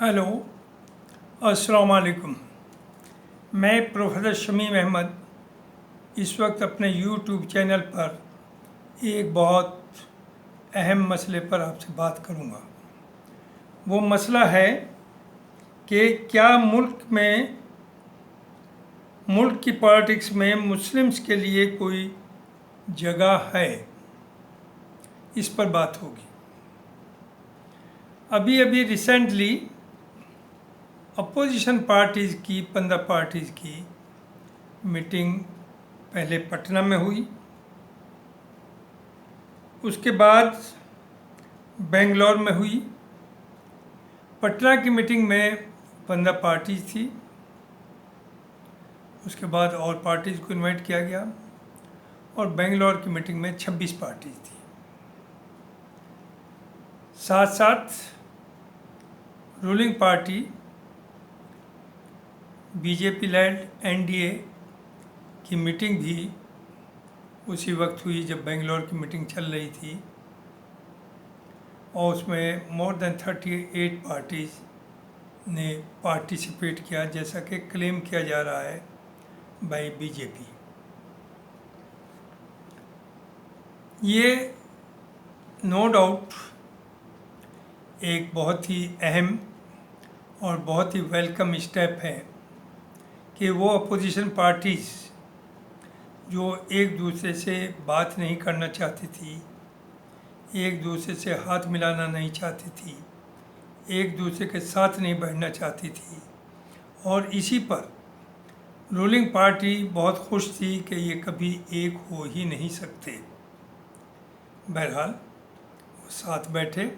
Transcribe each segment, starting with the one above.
Hello, अस्सलाम वालेकुम। मैं प्रोफेसर शमीम अहमद इस वक्त अपने यूट्यूब चैनल पर एक बहुत अहम मसले पर आपसे बात करूंगा। वो मसला है कि क्या मुल्क की पॉलिटिक्स में मुस्लिम्स के लिए कोई जगह है। इस पर बात होगी। अभी अभी रिसेंटली अपोजिशन पार्टीज़ की 15 पार्टीज़ की मीटिंग पहले पटना में हुई, उसके बाद बेंगलोर में हुई। पटना की मीटिंग में 15 पार्टीज थी, उसके बाद और पार्टीज़ को इनवाइट किया गया और बेंगलोर की मीटिंग में 26 पार्टीज थी। साथ साथ ruling party BJP lead NDA की मीटिंग भी उसी वक्त हुई जब बेंगलोर की मीटिंग चल रही थी और उसमें मोर देन 38 पार्टीज़ ने पार्टिसिपेट किया, जैसा कि क्लेम किया जा रहा है बाय बीजेपी। ये नो डाउट एक बहुत ही अहम और बहुत ही वेलकम स्टेप है कि वो अपोजिशन पार्टीज़ जो एक दूसरे से बात नहीं करना चाहती थी, एक दूसरे से हाथ मिलाना नहीं चाहती थी, एक दूसरे के साथ नहीं बैठना चाहती थी, और इसी पर रूलिंग पार्टी बहुत खुश थी कि ये कभी एक हो ही नहीं सकते। बहरहाल वो साथ बैठे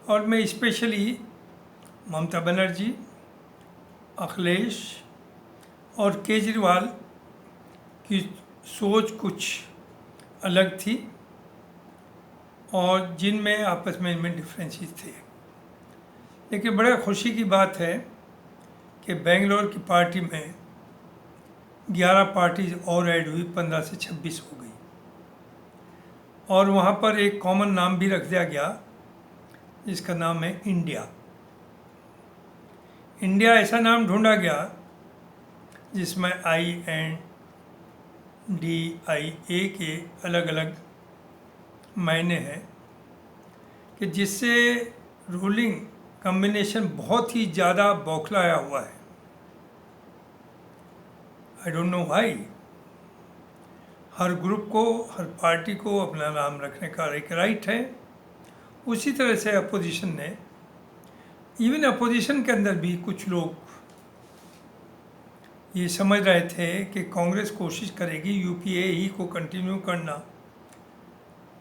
और मैं स्पेशली ममता बनर्जी, अखिलेश और केजरीवाल की सोच कुछ अलग थी और जिनमें आपस में इनमें डिफरेंसेस थे। लेकिन बड़ा खुशी की बात है कि बेंगलोर की पार्टी में 11 पार्टीज और ऐड हुई, 15 से 26 हो गई और वहाँ पर एक कॉमन नाम भी रख दिया गया जिसका नाम है इंडिया। इंडिया ऐसा नाम ढूंढा गया जिसमें INDIA के अलग अलग मायने हैं कि जिससे रूलिंग कम्बिनेशन बहुत ही ज़्यादा बौखलाया हुआ है। आई don't know why. Her group को, हर पार्टी को अपना नाम रखने का एक राइट है। उसी तरह से अपोजिशन ने, इवन अपोजिशन के अंदर भी कुछ लोग ये समझ रहे थे कि कांग्रेस कोशिश करेगी यूपीए ही को कंटिन्यू करना,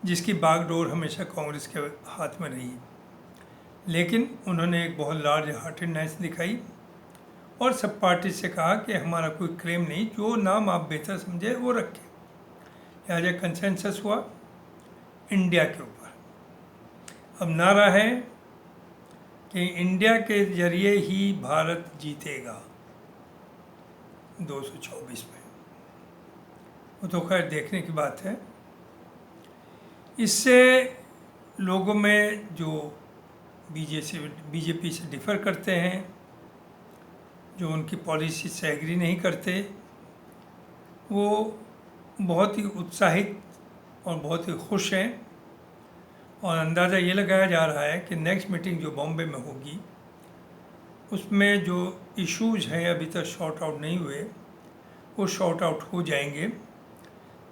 जिसकी बागडोर हमेशा कांग्रेस के हाथ में रही। लेकिन उन्होंने एक बहुत लार्ज हार्टेडनेस दिखाई और सब पार्टी से कहा कि हमारा कोई क्लेम नहीं, जो नाम आप बेहतर समझे वो रखें। लिहाजा कंसेंसस हुआ इंडिया के ऊपर। अब नारा है कि इंडिया के जरिए ही भारत जीतेगा 224 में। वो तो खैर देखने की बात है। इससे लोगों में जो बीजेपी से डिफ़र करते हैं, जो उनकी पॉलिसी से एग्री नहीं करते, वो बहुत ही उत्साहित और बहुत ही खुश हैं और अंदाज़ा ये लगाया जा रहा है कि नेक्स्ट मीटिंग जो बॉम्बे में होगी उसमें जो इश्यूज़ हैं अभी तक शॉर्ट आउट नहीं हुए, वो शॉर्ट आउट हो जाएंगे,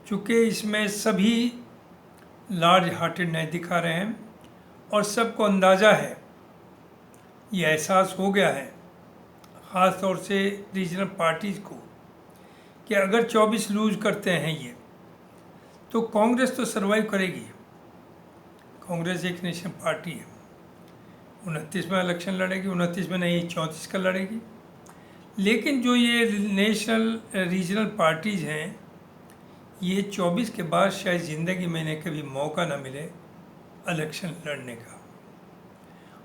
चूँकि इसमें सभी लार्ज हार्टेडनेस दिखा रहे हैं और सबको अंदाज़ा है, ये एहसास हो गया है ख़ास तौर से रीजनल पार्टीज़ को, कि अगर 24 लूज करते हैं ये तो कांग्रेस तो सर्वाइव करेगी। कांग्रेस एक नेशनल पार्टी है, 29 में इलेक्शन लड़ेगी, 29 में नहीं 34 का लड़ेगी। लेकिन जो ये नेशनल रीजनल पार्टीज़ हैं, ये 24 के बाद शायद ज़िंदगी में इन्हें कभी मौका ना मिले इलेक्शन लड़ने का।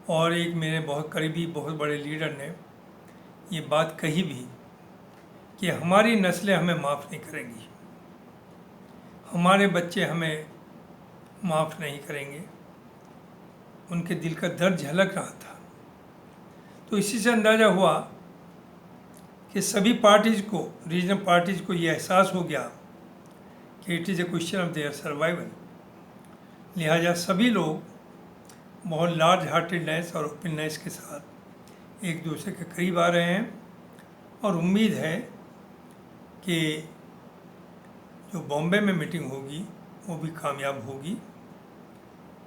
और एक मेरे बहुत करीबी बहुत बड़े लीडर ने ये बात कही भी कि हमारी नस्लें हमें माफ़ नहीं करेंगी, हमारे बच्चे हमें माफ़ नहीं करेंगे। उनके दिल का दर्द झलक रहा था। तो इसी से अंदाज़ा हुआ कि सभी पार्टीज़ को, रीजनल पार्टीज़ को ये एहसास हो गया कि it is a question of their survival. लिहाजा सभी लोग बहुत लार्ज हार्टेडनेस और ओपननेस के साथ एक दूसरे के करीब आ रहे हैं और उम्मीद है कि जो बॉम्बे में मीटिंग होगी वो भी कामयाब होगी।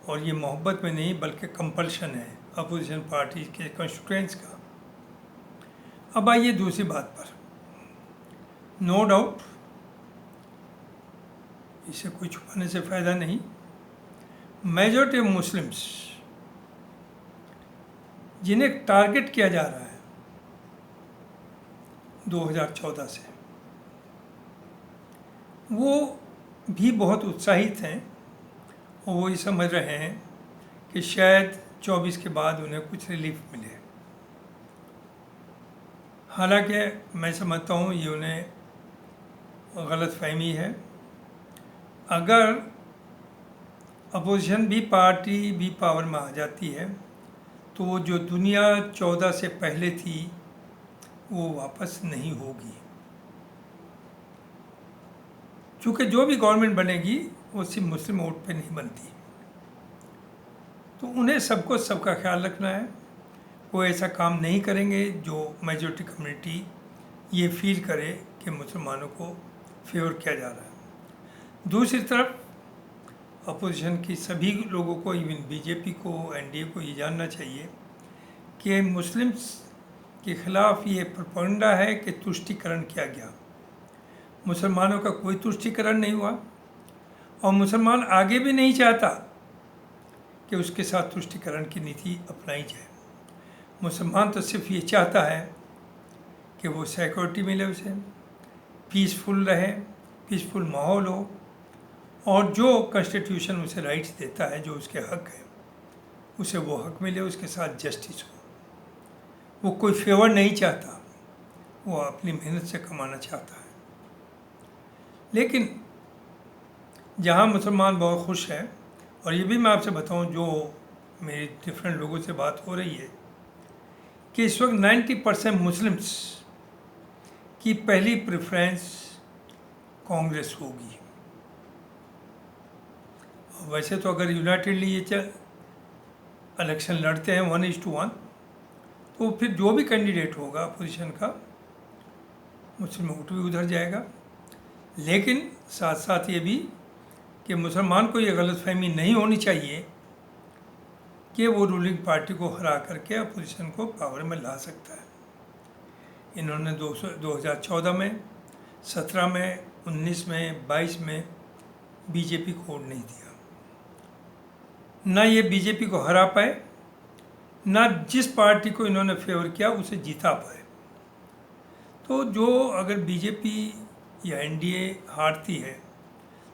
और ये मोहब्बत में नहीं बल्कि कंपल्शन है अपोजिशन पार्टी के कॉन्स्टिट्यूएंट्स का। अब आइए दूसरी बात पर। नो डाउट इसे कोई छुपाने से फ़ायदा नहीं, मेजॉरिटी ऑफ मुस्लिम्स जिन्हें टारगेट किया जा रहा है 2014 से, वो भी बहुत उत्साहित हैं और वो ये समझ रहे हैं कि शायद 24 के बाद उन्हें कुछ रिलीफ मिले। हालांकि मैं समझता हूँ ये उन्हें गलतफहमी है। अगर अपोजिशन भी पार्टी भी पावर में आ जाती है तो वो जो दुनिया 14 से पहले थी वो वापस नहीं होगी, क्योंकि जो भी गवर्नमेंट बनेगी वो सिर्फ मुस्लिम वोट पे नहीं बनती। तो उन्हें सबको सबका ख्याल रखना है। वो ऐसा काम नहीं करेंगे जो मेजॉरिटी कम्युनिटी ये फील करे कि मुसलमानों को फेवर किया जा रहा है। दूसरी तरफ अपोजिशन की सभी लोगों को, इवन बीजेपी को, एनडीए को ये जानना चाहिए कि मुस्लिम्स के ख़िलाफ़ ये प्रोपेगेंडा है कि तुष्टीकरण किया गया। मुसलमानों का कोई तुष्टीकरण नहीं हुआ और मुसलमान आगे भी नहीं चाहता कि उसके साथ तुष्टीकरण की नीति अपनाई जाए। मुसलमान तो सिर्फ ये चाहता है कि वो सिक्योरिटी मिले, उसे पीसफुल रहे, पीसफुल माहौल हो और जो कॉन्स्टिट्यूशन उसे राइट्स देता है, जो उसके हक है, उसे वो हक मिले, उसके साथ जस्टिस हो। वो कोई फेवर नहीं चाहता, वो अपनी मेहनत से कमाना चाहता है। लेकिन जहाँ मुसलमान बहुत खुश हैं, और ये भी मैं आपसे बताऊँ जो मेरी डिफरेंट लोगों से बात हो रही है, कि इस वक्त 90% मुस्लिम्स की पहली प्रेफरेंस कांग्रेस होगी। वैसे तो अगर यूनाइटेडली ये इलेक्शन लड़ते हैं 1:1, तो फिर जो भी कैंडिडेट होगा अपोजिशन का, मुस्लिम वोट भी उधर जाएगा। लेकिन साथ साथ ये भी कि मुसलमान को ये गलतफहमी नहीं होनी चाहिए कि वो रूलिंग पार्टी को हरा करके अपोजिशन को पावर में ला सकता है। इन्होंने 2014 में, 17 में, 19 में, 22 में बीजेपी को वोट नहीं दिया। ना ये बीजेपी को हरा पाए, ना जिस पार्टी को इन्होंने फेवर किया उसे जीता पाए। तो जो अगर बीजेपी या एनडीए हारती है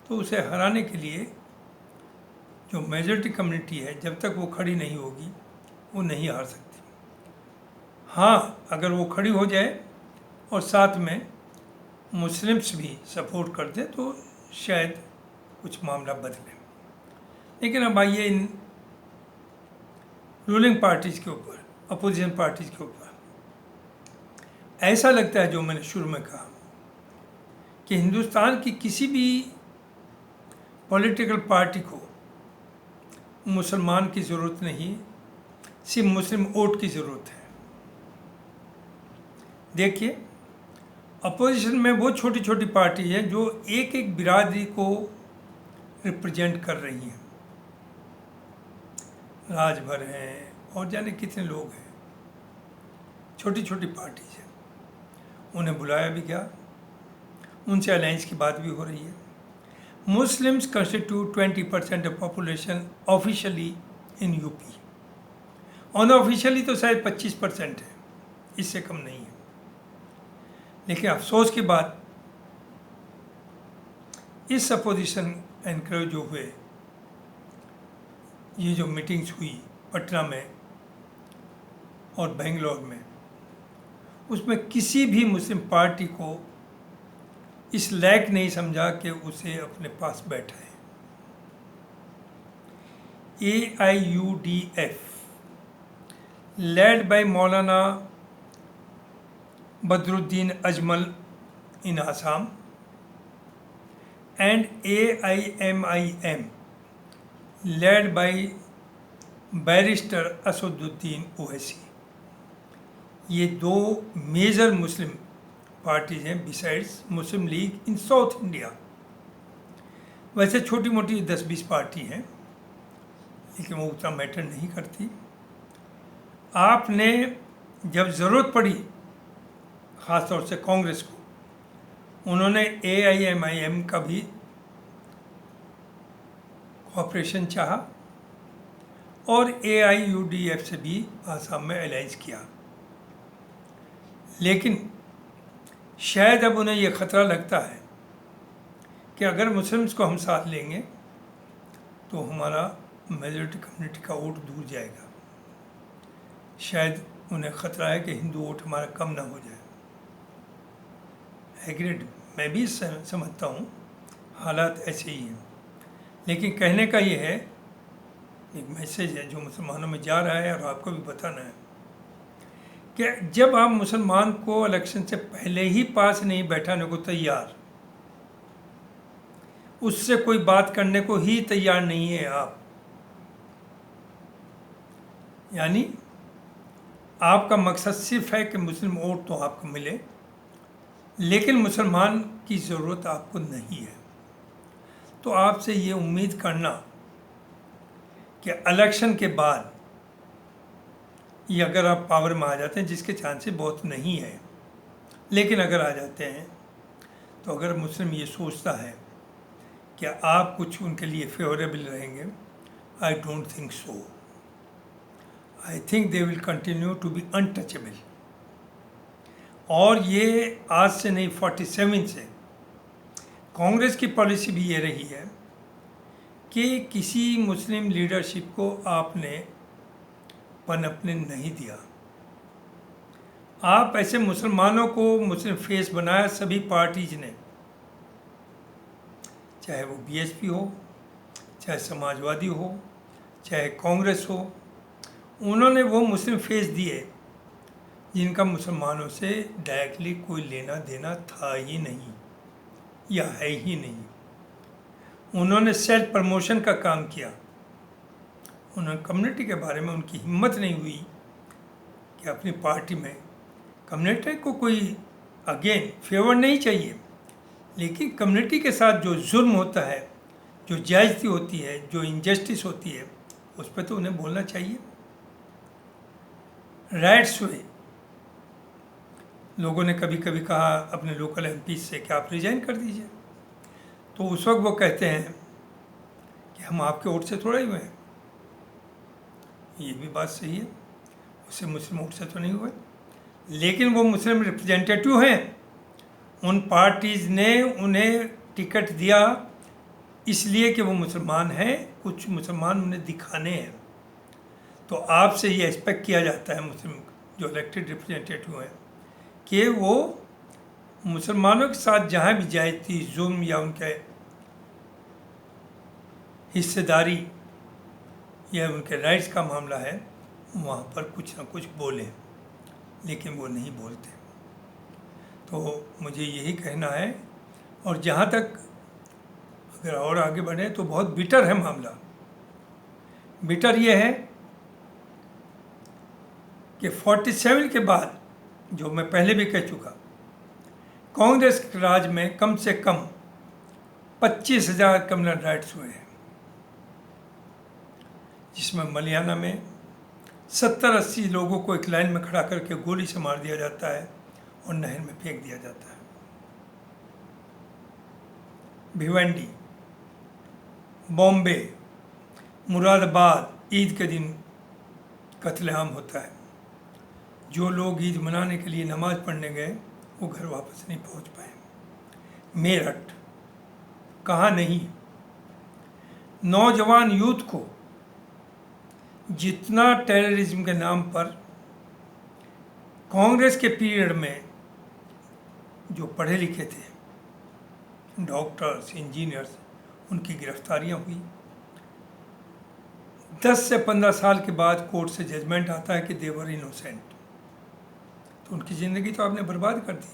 तो उसे हराने के लिए जो मेजॉरिटी कम्युनिटी है, जब तक वो खड़ी नहीं होगी वो नहीं हार सकती। हाँ, अगर वो खड़ी हो जाए और साथ में मुस्लिम्स भी सपोर्ट कर दे तो शायद कुछ मामला बदले। लेकिन अब आइए इन रूलिंग पार्टीज़ के ऊपर, अपोजिशन पार्टीज़ के ऊपर। ऐसा लगता है, जो मैंने शुरू में कहा, कि हिंदुस्तान की किसी भी पॉलिटिकल पार्टी को मुसलमान की ज़रूरत नहीं, सिर्फ मुस्लिम वोट की ज़रूरत है। देखिए, अपोजिशन में वो छोटी छोटी पार्टी है जो एक एक बिरादरी को रिप्रेजेंट कर रही हैं। राजभर हैं और जाने कितने लोग हैं, छोटी छोटी पार्टीज हैं। उन्हें बुलाया भी गया, उनसे अलायंस की बात भी हो रही है। Muslims constitute 20% of population officially in UP, unofficially तो शायद 25% है, इससे कम नहीं है। लेकिन अफसोस की बात, इस अपोजिशन एनकरेज जो हुए, ये जो मीटिंग्स हुई पटना में और बेंगलोर में, उसमें किसी भी मुस्लिम पार्टी को इस लायक नहीं समझा कि उसे अपने पास बैठाए। AIUDF led by Maulana Badruddin Ajmal in Assam, and AIMIM led by barrister Asaduddin Owaisi. ये दो मेजर मुस्लिम पार्टीज हैं बिसाइड्स मुस्लिम लीग इन साउथ इंडिया। वैसे छोटी मोटी 10-20 पार्टी हैं, लेकिन वो उतना मैटर नहीं करती। आपने जब ज़रूरत पड़ी ख़ास तौर से कांग्रेस को, उन्होंने AIMIM का भी कोऑपरेशन चाहा और AIUDF से भी आसाम में अलाइंस किया। लेकिन शायद अब उन्हें यह ख़तरा लगता है कि अगर मुस्लिम्स को हम साथ लेंगे तो हमारा मेजॉरिटी कम्युनिटी का वोट दूर जाएगा। शायद उन्हें ख़तरा है कि हिंदू वोट हमारा कम ना हो जाए। एग्रीड, मैं भी समझता हूँ हालात ऐसे ही हैं, लेकिन कहने का ये है, एक मैसेज है जो मुसलमानों में जा रहा है और आपको भी बताना है कि जब आप मुसलमान को इलेक्शन से पहले ही पास नहीं बैठाने को तैयार, उससे कोई बात करने को ही तैयार नहीं है आप, यानी आपका मकसद सिर्फ है कि मुस्लिम वोट तो आपको मिले, लेकिन मुसलमान की ज़रूरत आपको नहीं है। तो आपसे ये उम्मीद करना कि इलेक्शन के बाद ये अगर आप पावर में आ जाते हैं, जिसके चांसेस बहुत नहीं है, लेकिन अगर आ जाते हैं, तो अगर मुस्लिम ये सोचता है कि आप कुछ उनके लिए फेवरेबल रहेंगे, I don't think so. I think they will continue to be untouchable. और ये आज से नहीं, 47 से कांग्रेस की पॉलिसी भी ये रही है कि किसी मुस्लिम लीडरशिप को आपने पनपने नहीं दिया। आप ऐसे मुसलमानों को मुस्लिम फेस बनाया सभी पार्टीज ने, चाहे वो BSP हो, चाहे समाजवादी हो, चाहे कांग्रेस हो, उन्होंने वो मुस्लिम फेस दिए जिनका मुसलमानों से डायरेक्टली कोई लेना देना था ही नहीं या है ही नहीं। उन्होंने सेल्फ प्रमोशन का काम किया। उन्होंने कम्युनिटी के बारे में, उनकी हिम्मत नहीं हुई कि अपनी पार्टी में कम्युनिटी को कोई अगेन फेवर नहीं चाहिए, लेकिन कम्युनिटी के साथ जो जुल्म होता है, जो जायज़ती होती है, जो इनजस्टिस होती है, उस पर तो उन्हें बोलना चाहिए। राइट्स हुए, लोगों ने कभी कभी कहा अपने लोकल MP से कि आप रिजाइन कर दीजिए, तो उस वक्त वो कहते हैं कि हम आपके वोट से थोड़ा ही हुए हैं। ये भी बात सही है, उससे मुस्लिम वोट से तो नहीं हुए, लेकिन वो मुस्लिम रिप्रेजेंटेटिव हैं। उन पार्टीज़ ने उन्हें टिकट दिया इसलिए कि वो मुसलमान हैं, कुछ मुसलमान उन्हें दिखाने हैं। तो आपसे ये एक्सपेक्ट किया जाता है मुस्लिम जो इलेक्टेड रिप्रेजेंटेटिव हैं कि वो मुसलमानों के साथ जहाँ भी जायज़ती, जुल्म या उनके हिस्सेदारी या उनके राइट्स का मामला है, वहाँ पर कुछ ना कुछ बोलें, लेकिन वो नहीं बोलते। तो मुझे यही कहना है। और जहाँ तक अगर और आगे बढ़े तो बहुत बिटर है मामला। बिटर ये है कि 47 के बाद, जो मैं पहले भी कह चुका, कांग्रेस के राज में कम से कम 25,000 कम्युनल राइट्स हुए हैं, जिसमें मलियाना में 70-80 लोगों को एक लाइन में खड़ा करके गोली से मार दिया जाता है और नहर में फेंक दिया जाता है। भिवंडी, बॉम्बे, मुरादाबाद ईद के दिन कत्लेआम होता है। जो लोग ईद मनाने के लिए नमाज़ पढ़ने गए वो घर वापस नहीं पहुंच पाए। मेरठ, कहाँ नहीं, नौजवान यूथ को जितना टेररिज्म के नाम पर कांग्रेस के पीरियड में जो पढ़े लिखे थे, डॉक्टर्स, इंजीनियर्स, उनकी गिरफ्तारियां हुई, 10 से 15 साल के बाद कोर्ट से जजमेंट आता है कि देवर इनोसेंट, तो उनकी ज़िंदगी तो आपने बर्बाद कर दी।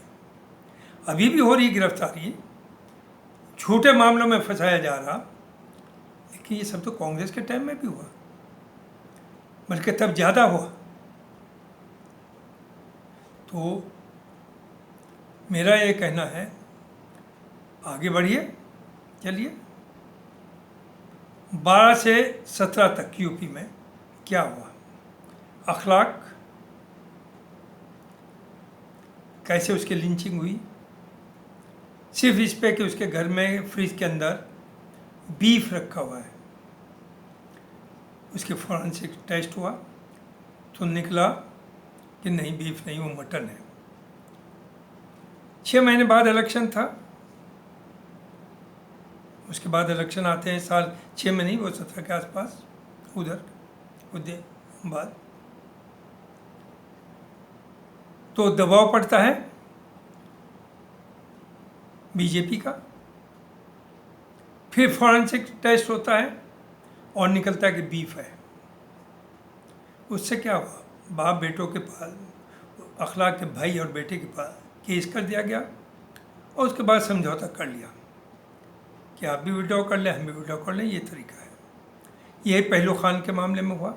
अभी भी हो रही गिरफ्तारी, झूठे मामलों में फंसाया जा रहा, लेकिन ये सब तो कांग्रेस के टाइम में भी हुआ, बल्कि तब ज़्यादा हुआ। तो मेरा ये कहना है, आगे बढ़िए, चलिए। 12 से 17 तक यूपी में क्या हुआ, अखलाक कैसे उसकी लिंचिंग हुई, सिर्फ इस पे कि उसके घर में फ्रिज के अंदर बीफ रखा हुआ है। उसके फॉरेंसिक टेस्ट हुआ तो निकला कि नहीं, बीफ नहीं, वो मटन है। 6 महीने बाद इलेक्शन था, उसके बाद इलेक्शन आते हैं साल 6 में नहीं, वो 17 के आसपास, उधर उदय बाद, तो दबाव पड़ता है बीजेपी का। फिर फॉरेंसिक टेस्ट होता है और निकलता है कि बीफ है। उससे क्या हुआ, बाप बेटों के पास, अखलाक के भाई और बेटे के पास केस कर दिया गया, और उसके बाद समझौता कर लिया कि आप भी विड्रॉ कर लें, हम भी विड्रॉ कर लें, ये तरीका है। यही पहलू खान के मामले में हुआ,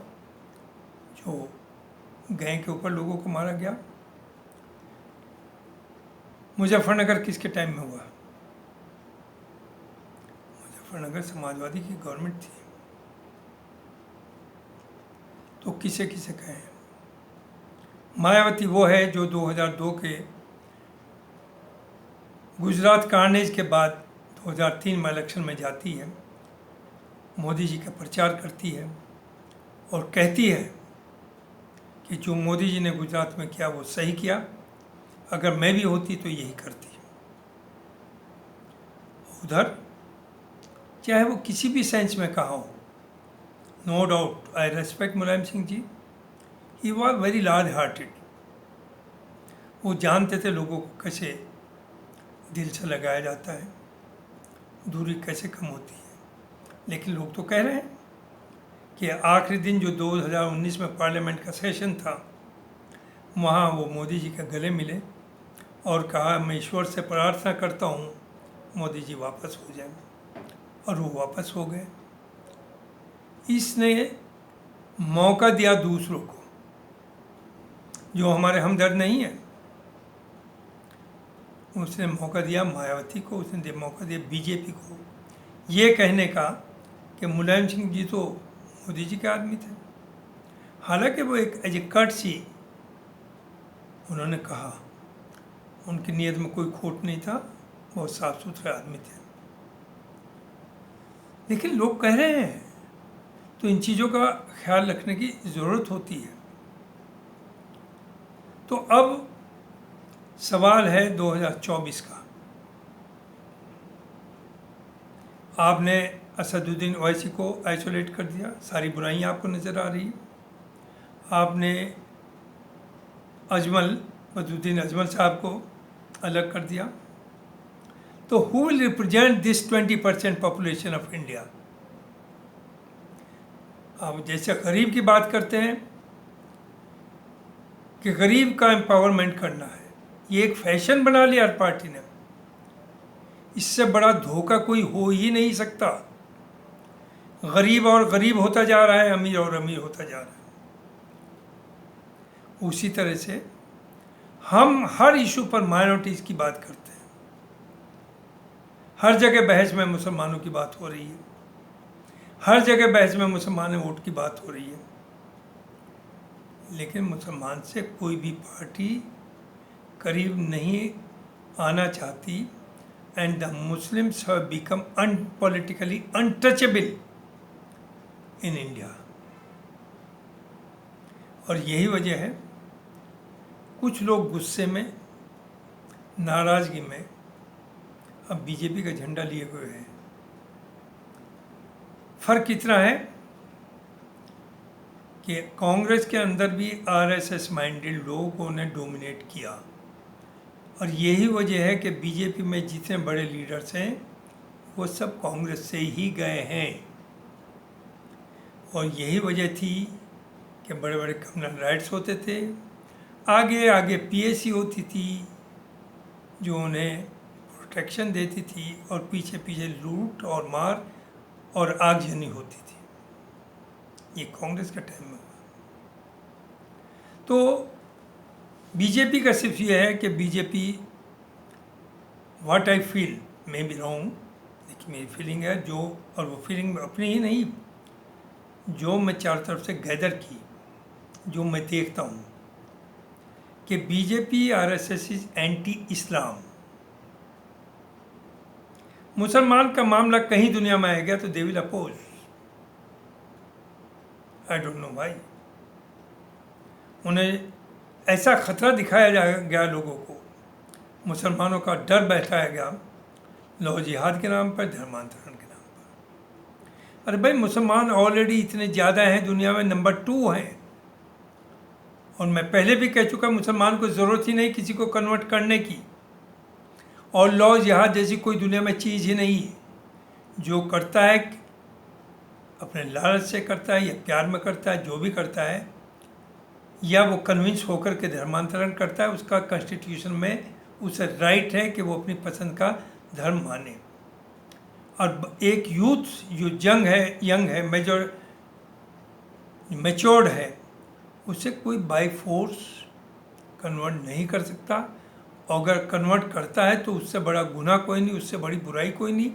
जो गैंग के ऊपर लोगों को मारा गया। मुजफ्फरनगर किसके टाइम में हुआ, मुजफ्फरनगर समाजवादी की गवर्नमेंट थी। तो किसे किसे कहें, मायावती वो है जो 2002 के गुजरात कार्नेज के बाद 2003 में इलेक्शन में जाती है, मोदी जी का प्रचार करती है और कहती है कि जो मोदी जी ने गुजरात में किया वो सही किया, अगर मैं भी होती तो यही करती। उधर चाहे वो किसी भी सेंस में कहा हो, no doubt I respect Mulayam Singh ji, he was very large hearted. वो जानते थे लोगों को कैसे दिल से लगाया जाता है, दूरी कैसे कम होती है। लेकिन लोग तो कह रहे हैं कि आखिरी दिन जो 2019 में पार्लियामेंट का सेशन था, वहाँ वो मोदी जी के गले मिले और कहा मैं ईश्वर से प्रार्थना करता हूँ मोदी जी वापस हो जाए, और वो वापस हो गए। इसने मौका दिया दूसरों को, जो हमारे हमदर्द नहीं है, उसने मौका दिया मायावती को, उसने मौका दिया बीजेपी को, ये कहने का कि मुलायम सिंह जी तो मोदी जी के आदमी थे। हालांकि वो एक एज ए कर्टसी उन्होंने कहा, उनकी नीयत में कोई खोट नहीं था, बहुत साफ सुथरे आदमी थे। लेकिन लोग कह रहे हैं तो इन चीज़ों का ख्याल रखने की ज़रूरत होती है। तो अब सवाल है 2024 का। आपने असदुद्दीन ओवैसी को आइसोलेट कर दिया, सारी बुराइयां आपको नज़र आ रही है। आपने बदरुद्दीन अजमल साहब को अलग कर दिया। तो who will represent this 20% population of India? आप जैसे गरीब की बात करते हैं कि गरीब का एम्पावरमेंट करना है, ये एक फैशन बना लिया हर पार्टी ने। इससे बड़ा धोखा कोई हो ही नहीं सकता। गरीब और गरीब होता जा रहा है, अमीर और अमीर होता जा रहा है। उसी तरह से हम हर इशू पर माइनॉरिटीज़ की बात करते हैं। हर जगह बहस में मुसलमानों की बात हो रही है, हर जगह बहस में मुसलमान वोट की बात हो रही है। लेकिन मुसलमान से कोई भी पार्टी करीब नहीं आना चाहती, and the Muslims have become politically untouchable in India. और यही वजह है कुछ लोग गुस्से में, नाराज़गी में अब बीजेपी का झंडा लिए हुए हैं। फ़र्क इतना है कि कांग्रेस के अंदर भी आरएसएस माइंडेड लोगों ने डोमिनेट किया, और यही वजह है कि बीजेपी में जितने बड़े लीडर्स हैं वो सब कांग्रेस से ही गए हैं। और यही वजह थी कि बड़े बड़े कम्युनल राइट्स होते थे, आगे आगे पीएसी होती थी जो उन्हें प्रोटेक्शन देती थी, और पीछे पीछे लूट और मार और आगजनी होती थी। ये कांग्रेस का टाइम में हुआ। तो बीजेपी का सिर्फ ये है कि BJP, what I feel, may be wrong, लेकिन मेरी फीलिंग है जो, और वो फीलिंग अपनी ही नहीं, जो मैं चारों तरफ से गैदर की, जो मैं देखता हूँ, कि BJP RSS is anti Islam. मुसलमान का मामला कहीं दुनिया में आएगा तो they will oppose. I don't know why. उन्हें ऐसा खतरा दिखाया गया लोगों को, मुसलमानों का डर बैठाया गया लौ जिहाद के नाम पर, धर्मांतरण के नाम पर। अरे भाई, मुसलमान ऑलरेडी इतने ज़्यादा हैं, दुनिया में नंबर 2 हैं। और मैं पहले भी कह चुका, मुसलमान को ज़रूरत ही नहीं किसी को कन्वर्ट करने की, और लौ जिहाद जैसी कोई दुनिया में चीज़ ही नहीं है। जो करता है अपने लालच से करता है, या प्यार में करता है, जो भी करता है, या वो कन्विंस होकर के धर्मांतरण करता है, उसका कॉन्स्टिट्यूशन में उसे राइट है कि वो अपनी पसंद का धर्म माने। और एक यूथ जो यंग है, मैच्योर्ड है, उसे कोई बाय फोर्स कन्वर्ट नहीं कर सकता। और अगर कन्वर्ट करता है तो उससे बड़ा गुनाह कोई नहीं, उससे बड़ी बुराई कोई नहीं,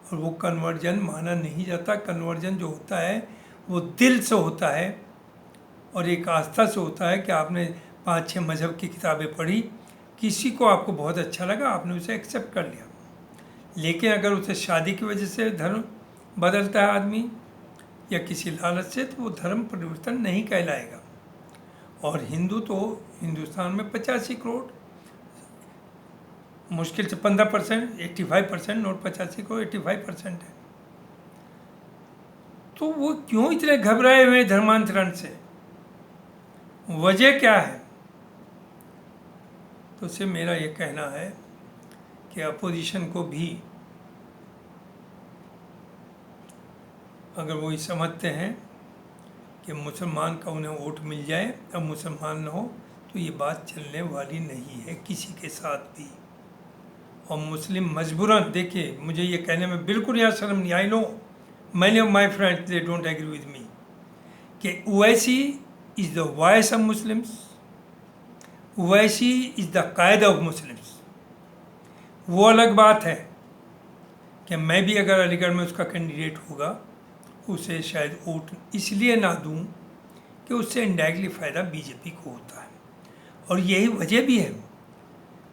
और वो कन्वर्जन माना नहीं जाता। कन्वर्जन जो होता है वो दिल से होता है और एक आस्था से होता है कि आपने 5-6 मज़हब की किताबें पढ़ी, किसी को आपको बहुत अच्छा लगा, आपने उसे एक्सेप्ट कर लिया। लेकिन अगर उसे शादी की वजह से धर्म बदलता है आदमी, या किसी लालच से, तो वो धर्म परिवर्तन नहीं कहलाएगा। और हिंदू तो हिंदुस्तान में 85 करोड़, मुश्किल से 15%, 85%, नोट 85 करोड़, 85% है। तो वो क्यों इतने घबराए हुए धर्मांतरण से? वजह क्या है? तो उससे मेरा ये कहना है कि अपोजिशन को भी अगर वो ये समझते हैं कि मुसलमान का उन्हें वोट मिल जाए, अब मुसलमान न हो, तो ये बात चलने वाली नहीं है किसी के साथ भी। और मुस्लिम मजबूरन, देखिए मुझे ये कहने में बिल्कुल यहाँ शर्म नहीं, I know many of my friends they don't agree with me, कि Owaisi is the voice of Muslims, Owaisi is the qaida of Muslims. वो अलग बात है कि मैं भी अगर अलीगढ़ में उसका कैंडिडेट होगा, उसे शायद वोट इसलिए ना दूं कि उससे इनडायरेक्टली फ़ायदा बीजेपी को होता है। और यही वजह भी है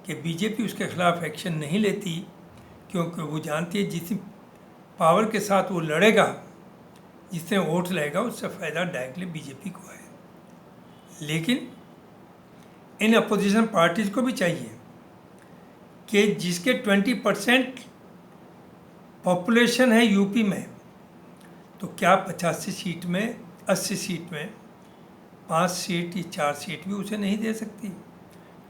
कि बीजेपी उसके खिलाफ एक्शन नहीं लेती, क्योंकि वो जानती है जितनी पावर के साथ वो लड़ेगा, जितने वोट लेगा, उससे फ़ायदा डायरेक्टली बीजेपी को है। लेकिन इन अपोजिशन पार्टीज़ को भी चाहिए कि जिसके 20% पॉपुलेशन है यूपी में, तो क्या 85 सीट में, 80 सीट में 5 सीट या 4 सीट भी उसे नहीं दे सकती?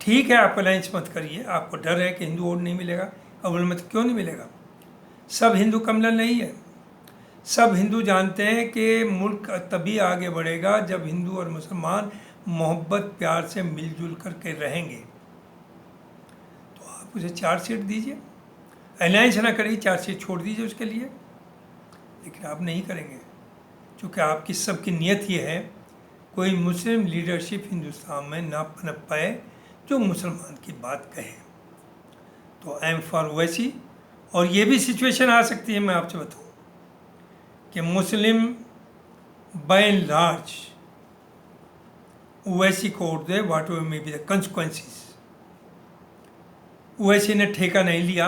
ठीक है, आप अलायंस मत करिए, आपको डर है कि हिंदू वोट नहीं मिलेगा। अव्वल में तो क्यों नहीं मिलेगा? सब हिंदू कमलर नहीं है। सब हिंदू जानते हैं कि मुल्क तभी आगे बढ़ेगा जब हिंदू और मुसलमान मोहब्बत प्यार से मिलजुल करके रहेंगे। तो आप उसे 4 सीट दीजिए, अलायंस ना करिए, 4 सीट छोड़ दीजिए उसके लिए। लेकिन आप नहीं करेंगे, क्योंकि आपकी सबकी नीयत ये है कोई मुस्लिम लीडरशिप हिंदुस्तान में ना पनप पाए जो मुसलमान की बात कहे। तो आई एम फॉर ओवैसी। और ये भी सिचुएशन आ सकती है, मैं आपसे बताऊं, कि मुस्लिम बाय एंड लार्ज ओवैसी को वोट दे, whatever may be the consequences. Owaisi ने ठेका नहीं लिया,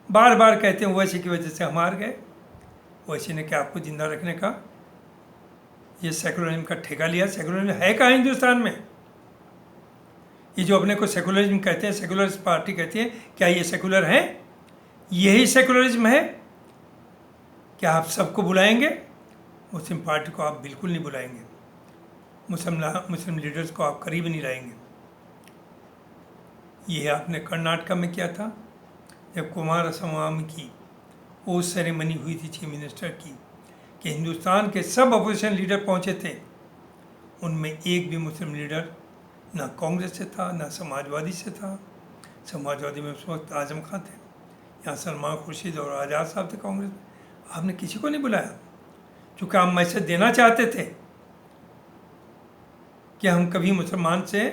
बार बार कहते हैं ओवैसी की वजह से हम हार गए। ओवैसी ने क्या आपको जिंदा रखने का, ये सेकुलरिज्म का ठेका लिया? सेकुलरिज्म है कहाँ हिंदुस्तान में? ये जो अपने को सेकुलरिज्म कहते हैं, सेकुलर पार्टी कहती है, क्या ये सेकुलर है? यही सेकुलरिज्म है? क्या आप सबको बुलाएंगे? मुस्लिम पार्टी को आप बिल्कुल नहीं बुलाएंगे, मुस्लिम लीडर्स को आप करीब नहीं लाएंगे। ये आपने कर्नाटका में किया था, जब कुमारस्वामी की वो सेरेमनी हुई थी चीफ मिनिस्टर की, कि हिंदुस्तान के सब अपोजिशन लीडर पहुंचे थे, उनमें एक भी मुस्लिम लीडर ना कांग्रेस से था ना समाजवादी से था। समाजवादी में उस वक्त आजम खां थे, यहाँ सलमान खुर्शीद और आज़ाद साहब थे कांग्रेस में। आपने किसी को नहीं बुलाया, क्योंकि आप मैसेज देना चाहते थे कि हम कभी मुसलमान से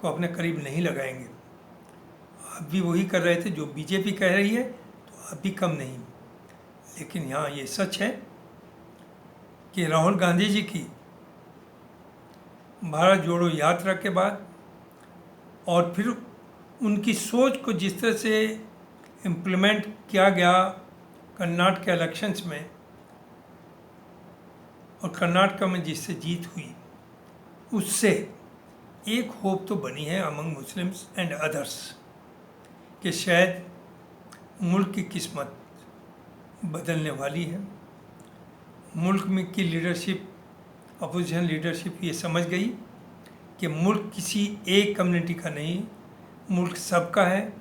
को अपने करीब नहीं लगाएंगे। आप भी वही कर रहे थे जो बीजेपी कह रही है, तो आप भी कम नहीं। लेकिन यहाँ ये सच है कि राहुल गांधी जी की भारत जोड़ो यात्रा के बाद और फिर उनकी सोच को जिस तरह से इम्प्लीमेंट किया गया कर्नाटक के इलेक्शंस में, और कर्नाटक में जिससे जीत हुई, उससे एक होप तो बनी है अमंग मुस्लिम्स एंड अदर्स कि शायद मुल्क की किस्मत बदलने वाली है। मुल्क में की लीडरशिप, अपोजिशन लीडरशिप ये समझ गई कि मुल्क किसी एक कम्युनिटी का नहीं, मुल्क सबका है।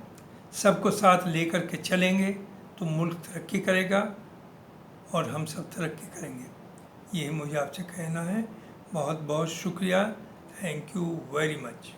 सबको साथ लेकर के चलेंगे तो मुल्क तरक्की करेगा और हम सब तरक्की करेंगे। यही मुझे आपसे कहना है। बहुत बहुत शुक्रिया। Thank you very much.